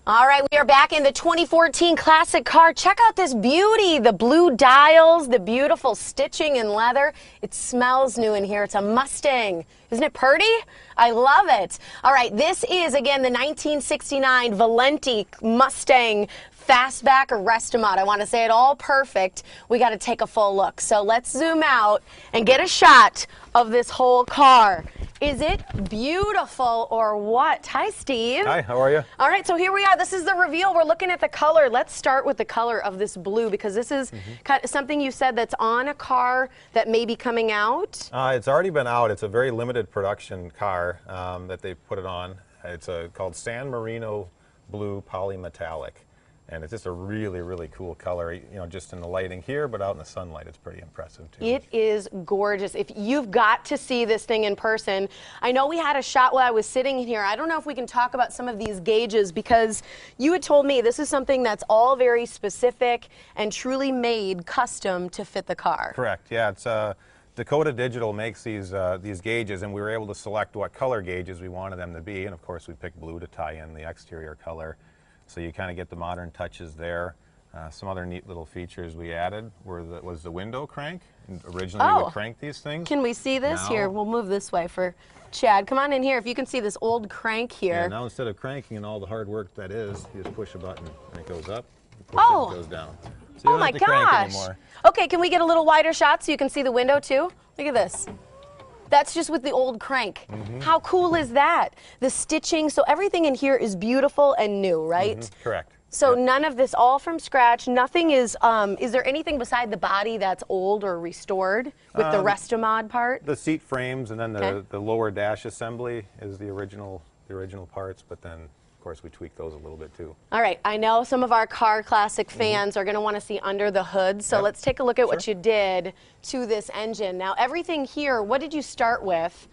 All right, we are back in the 2014 classic car. Check out this beauty, the blue dials, the beautiful stitching and leather. It smells new in here. It's a Mustang. Isn't it pretty? I love it. All right, this is, again, the 1969 Valenti Mustang Fastback or Restomod. I want to say it all perfect. We got to take a full look. So let's zoom out and get a shot of this whole car. Is it beautiful or what? Hi, Steve. Hi, how are you? All right, so here we are. This is the reveal. We're looking at the color. Let's start with the color of this blue because this is kind of something you said that's on a car that may be coming out. It's already been out. It's a very limited production car that they put it on. It's called San Marino Blue Polymetallic. And it's just a really, really cool color, you know, just in the lighting here, but out in the sunlight, it's pretty impressive, too. It is gorgeous. If you've got to see this thing in person, I know we had a shot while I was sitting here. I don't know if we can talk about some of these gauges because you had told me this is something that's all very specific and truly made custom to fit the car. Correct. Yeah, it's Dakota Digital makes these gauges, and we were able to select what color gauges we wanted them to be, and of course we picked blue to tie in the exterior color. So you kind of get the modern touches there. Some other neat little features we added was the window crank. Originally we would crank these things. Can we see this? Here, we'll move this way for Chad. Come on in here. If you can see this old crank here. Yeah, now instead of cranking and all the hard work that is, you just push a button and it goes up, push it and it goes down. So you don't have to crank anymore. Okay, can we get a little wider shot so you can see the window too? Look at this. That's just with the old crank. How cool is that? The stitching, so everything in here is beautiful and new, right? Correct. So none of this, all from scratch. Nothing is there anything beside the body that's old or restored with the Restomod part? The seat frames and then the lower dash assembly is the original parts, but then of course we tweak those a little bit too. All right, I know some of our car classic fans are going to want to see under the hood, so let's take a look at what you did to this engine. Now everything here, what did you start with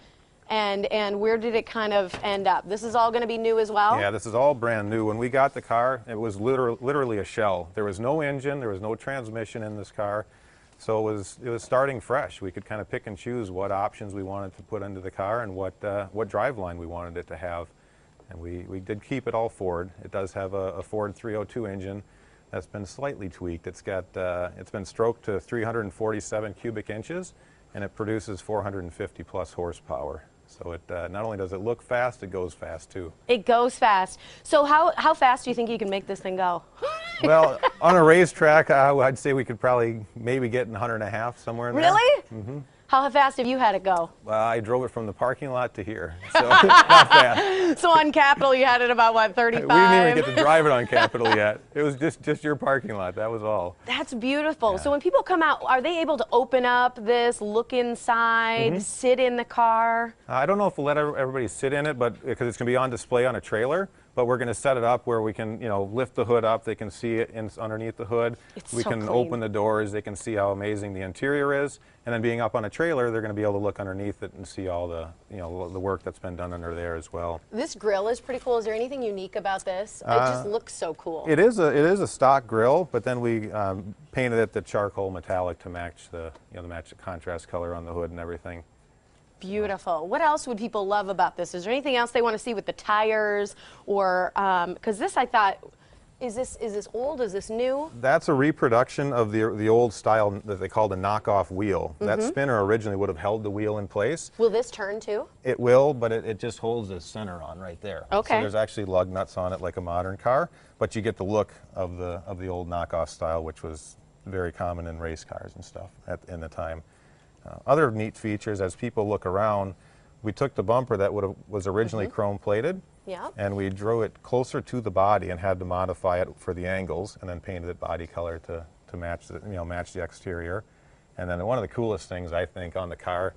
and where did it kind of end up? This is all going to be new as well? Yeah, this is all brand new. When we got the car, it was literally a shell. There was no engine, there was no transmission in this car, so it was starting fresh. We could kind of pick and choose what options we wanted to put into the car and what driveline we wanted it to have. And we did keep it all Ford. It does have a Ford 302 engine that's been slightly tweaked. It's been stroked to 347 cubic inches, and it produces 450 plus horsepower. So it not only does it look fast, it goes fast too. It goes fast. So how fast do you think you can make this thing go? Well, on a racetrack, I'd say we could probably maybe get in 100.5 somewhere in there. Really? How fast have you had it go? Well, I drove it from the parking lot to here, so not fast. So on Capitol, you had it about, what, 35? We didn't even get to drive it on Capitol yet. It was just your parking lot. That was all. That's beautiful. Yeah. So when people come out, are they able to open up this, look inside, sit in the car? I don't know if we'll let everybody sit in it, but because it's going to be on display on a trailer. But we're going to set it up where we can, you know, lift the hood up. They can see it underneath the hood. We can open the doors. They can see how amazing the interior is. And then being up on a trailer, they're going to be able to look underneath it and see all the, you know, the work that's been done under there as well. This grill is pretty cool. Is there anything unique about this? It just looks so cool. It is a stock grill, but then we painted it the charcoal metallic to match the, you know, match the contrast color on the hood and everything. Beautiful. What else would people love about this? Is there anything else they want to see with the tires, or because this I thought, is this old? Is this new? That's a reproduction of the old style that they called a knockoff wheel. That spinner originally would have held the wheel in place. Will this turn too? It will, but it just holds the center on right there. Okay. So there's actually lug nuts on it like a modern car, but you get the look of the old knockoff style, which was very common in race cars and stuff in the time. Other neat features, as people look around, we took the bumper that was originally chrome plated, and we drew it closer to the body and had to modify it for the angles, and then painted it body color to match the exterior. And then one of the coolest things I think on the car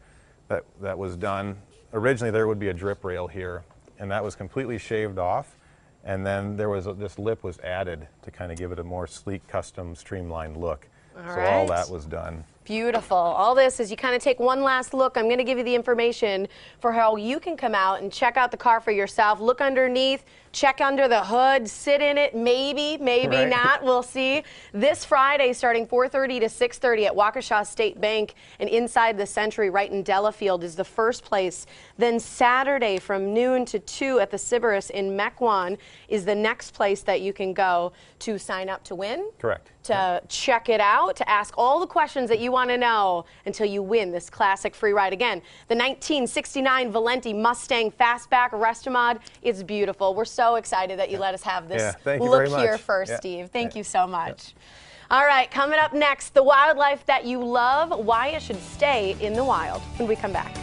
that was done, originally there would be a drip rail here, and that was completely shaved off, and then this lip was added to kind of give it a more sleek, custom, streamlined look. So all that was done. Beautiful. All this as you kind of take one last look. I'm going to give you the information for how you can come out and check out the car for yourself. Look underneath, check under the hood, sit in it, maybe Right. not. We'll see. This Friday, starting 4:30 to 6:30 at Waukesha State Bank and inside the Century right in Delafield is the first place. Then Saturday from noon to 2 at the Sybaris in Mequon is the next place that you can go to sign up to win. Correct. To check it out, to ask all the questions that you want to know until you win this classic free ride. Again, the 1969 Valenti Mustang Fastback Restomod. It's beautiful. We're so excited that you let us have this Thank you look very here much. first, Steve. Thank you so much. All right, coming up next, the wildlife that you love, why it should stay in the wild when we come back.